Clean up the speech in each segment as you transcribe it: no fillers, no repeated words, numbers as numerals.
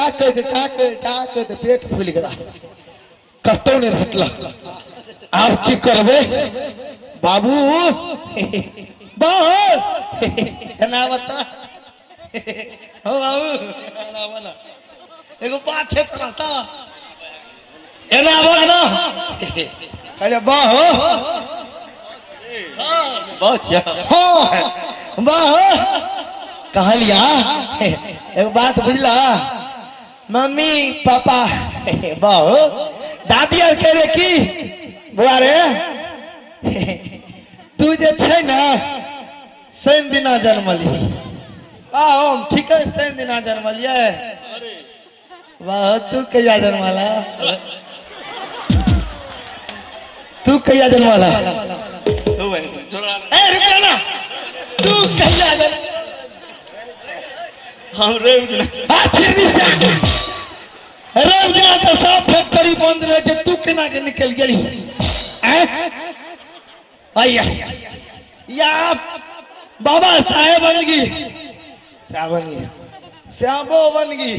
तो पेट फूल गया कतो नहीं हटला आप की करबे बाबू ना बता हो बाबू एगो बात है तरह सा एना आवाज ना कहले बाहो बहुत हो बाहो कहलिया एगो बात बुझला मम्मी पापा बाहो दादी और कह रे की बुआ रे तू जे छै ना शनि दिना जन्मली हम ठीक है शनि दिना जन्मलिए वाह तू कहिया जन्मला तू कहिया जन्मला ए रुक ना तू कहिया जन्म हम रेव दिना रेव दिना तो सब फैक्ट्री बंद रहे जे तू केना के निकल गेली आया या बाबा साहेब बन गई श्यामो बन गई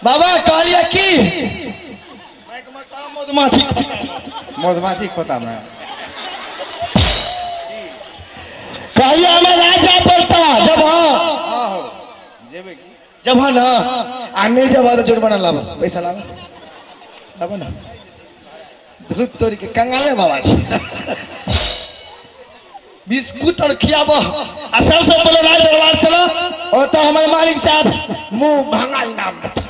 बाबा कहलिया की मधुमाछी खोता में कहलिया हमें राजा पड़ता जब जब ना आने जब तो जुर्माना लाभ पैसा लाभ लाभ ना धूप तोरी के कंगाले बाबा बिस्कुट और खियाबो आ सबसे पहले राज दरबार चलो और तो हमारे मालिक साहब मुंह भांगा इनाम बता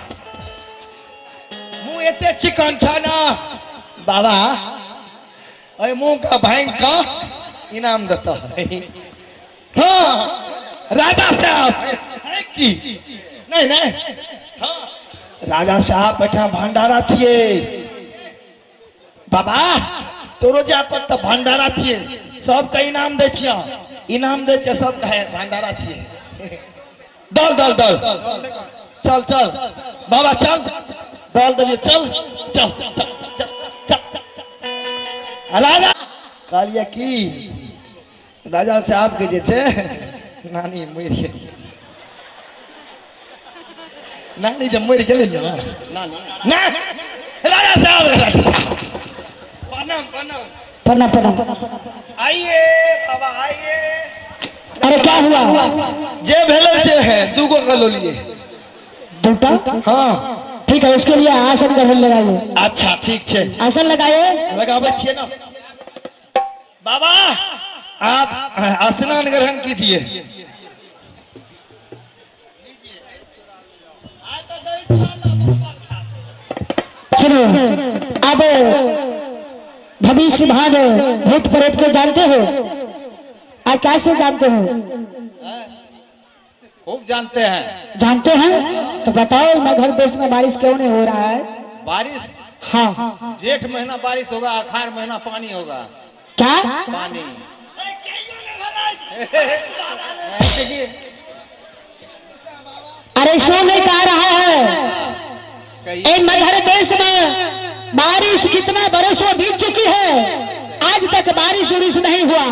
मुंह एते चिकन छ ना बाबा ओए मुंह का भांग का इनाम देता है हाँ राजा साहब है की नहीं नहीं हाँ राजा साहब बैठा भंडारा थिए बाबा तोरो जा पर तो भंडारा थिए सबका इनाम दे छिया इनाम दे के सब कहे भंडारा छिए दल दल दल चल चल बाबा चल दल दलिए चल चल चल चल राजा कहलिए की राजा साहब के जे छे नानी मर गेली नानी जब मर गेली ना ना राजा साहब प्रणाम प्रणाम प्रणाम आइए बाबा आइए अरे क्या हुआ जे भेले जे है दूगो का लो लिए दूटा हाँ ठीक है उसके लिए आसन ग्रहण लगाइए अच्छा ठीक छे आसन लगाइए लगावे छिए ना बाबा आप स्नान ग्रहण कीजिए सुनो अब भविष्य भाग भूत प्रेत को जानते हो और कैसे जानते हो खूब जानते हैं जानते हैं तो बताओ मगध देश में बारिश क्यों नहीं हो रहा है बारिश हाँ जेठ महीना बारिश होगा अखाड़ महीना पानी होगा क्या पानी अरे सो नहीं कह रहा है इन मगध देश में बारिश कितना बरसों बीत चुकी है आज तक बारिश उरिश नहीं हुआ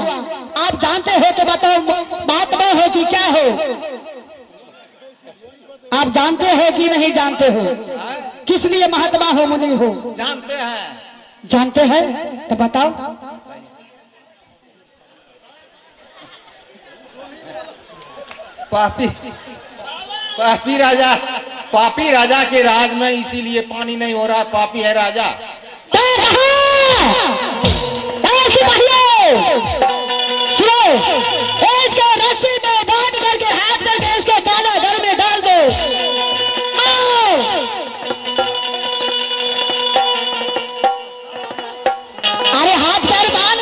आप जानते हो तो बताओ महात्मा हो कि क्या हो आप जानते हो कि नहीं जानते हो किस लिए महात्मा हो मुनि हो जानते हैं तो बताओ पापी राजा के राज में इसीलिए पानी नहीं हो रहा पापी है राजा इसके रस्सी में बांध करके हाथ में इसके काला घर में डाल दो अरे हाथ पैर बांध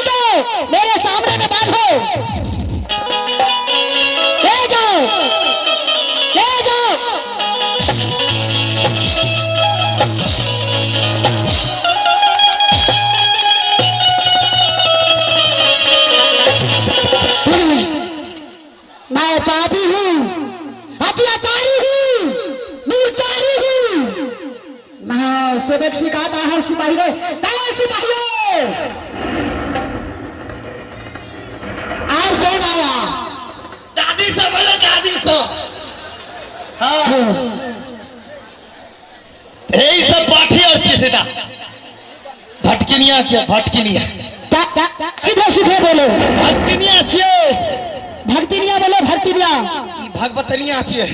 दो मेरे सामने में बांधो ले जाओ मैं पापी हूँ हत्याकारी हूँ दूरचारी हूँ मैं सबक सिखाता हूँ सिपाहियों सिपाहियों और कौन आया दादी दादी से बोले दादी से। हाँ यही सब पाठी और चीज सीधा भटकिनिया छे भटकिनिया सीधे सीधे बोलो भटकिनिया छे भक्तिनिया बोलो भक्तिनिया ई भगवतनिया छे।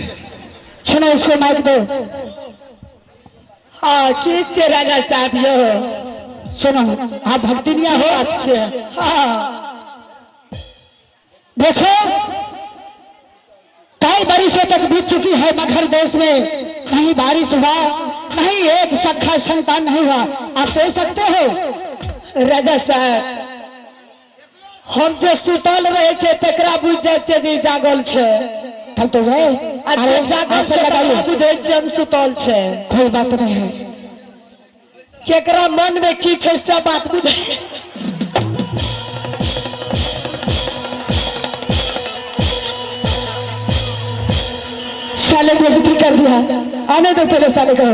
सुनो इसको माइक दो। हाँ की छे राजा साहब यो सुनो आप भक्तिनिया हो अच्छे। हाँ देखो कई बरिसों तक बीत चुकी है मगहर देश में नहीं बारिश हुआ नहीं एक सखा संतान नहीं हुआ। आप देख सकते हो राजा साहब हम जो सुतल रहे छे तकरा बुझ जाए छे जे जागल छे तब तो गए अरे जागल से लगाइए बुझे छे हम सुतल छे कोई बात नहीं है केकरा मन में की छे सब बात बुझे। साले को जिक्र कर दिया आने दो पहले साले को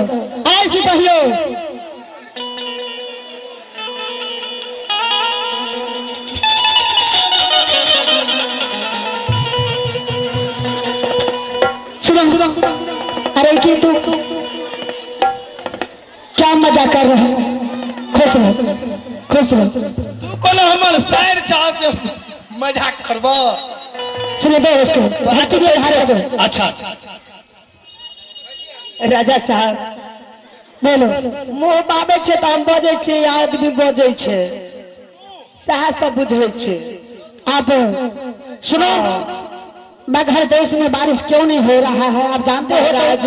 आए सिपाहियों सुनो सुनो अरे की तू क्या मजा कर रहे हो खुश रहो खुश रहो। तू कोला हमर शायर चाह से मजाक करबो सुनो दो इसको भक्तिनिया हारे दो। अच्छा राजा साहब बोलो मुँह बाबे छे तो हम बजे छे आदमी बजे छे साहस सब बुझे छे। आप सुनो मगहर देश में बारिश क्यों नहीं हो रहा है आप जानते हो राज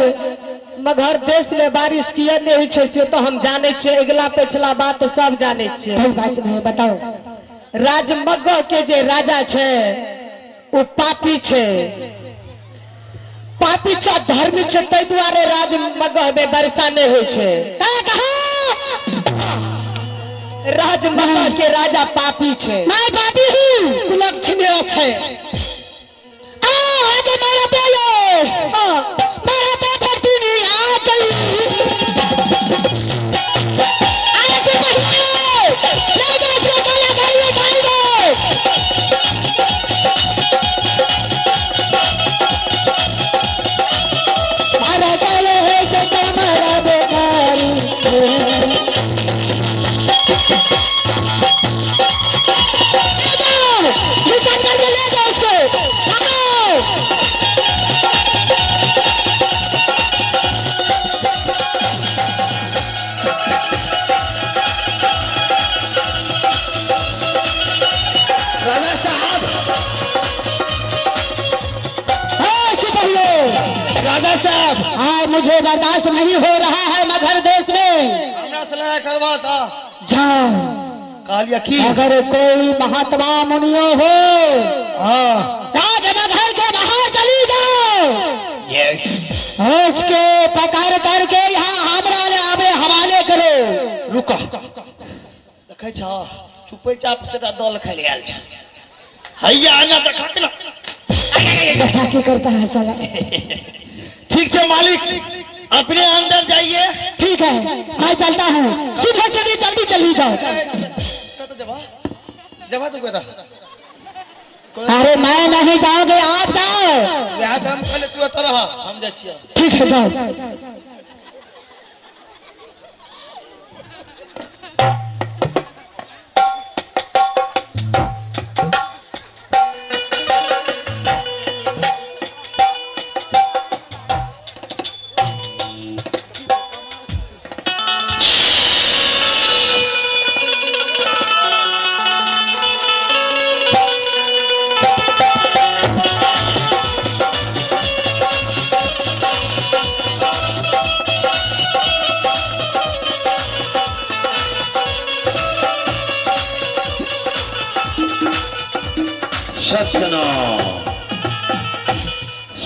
मगहर देश में बारिश किया नहीं हुई छे से तो हम जाने छे अगला पिछला बात तो सब जाने छे। कोई बात नहीं बताओ। राजमगह के जे राजा छे वो पापी छे पापी छे धार्मिक छे तै दुआरे राजमगह में वर्षा नहीं होय छे। राजमगह के राजा पापी छे मैं पापी हूँ कुलक्षणी छे। आगे मेरा बोलो मेरा तो भक्ति नहीं आ गई ऐसे पहले ले जा इसको गाला गाली गाल दो। मारा चले है कि तुम्हारा बेकारी ले जाओ निशान करके ले जाओ उसको राजा साहब राजा साहब हाँ मुझे बर्दाश्त नहीं हो रहा है मगहर देश में। हमरा से लड़ाई करवा था जाओ कहलिया की अगर कोई महात्मा मुनियो हो हाँ राज मगहर के बाहर चली जाओ यस उसके पकड़ करके यहाँ हमरा ले आवे हवाले करो। रुको देखे छ चुपे चाप से दल खाली आयल छ हैया आना देखा के ना बचा के करता है साला। ठीक है मालिक अपने अंदर जाइए। ठीक है मैं चलता हूँ सीधे सीधे जल्दी चली जाओ। तो जवा जवा तू कहता अरे मैं नहीं जाओगे आप जाओ। यहाँ काम कर ले तू तरह हम जा छिया। ठीक है जाओ।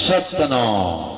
सत्यनारायण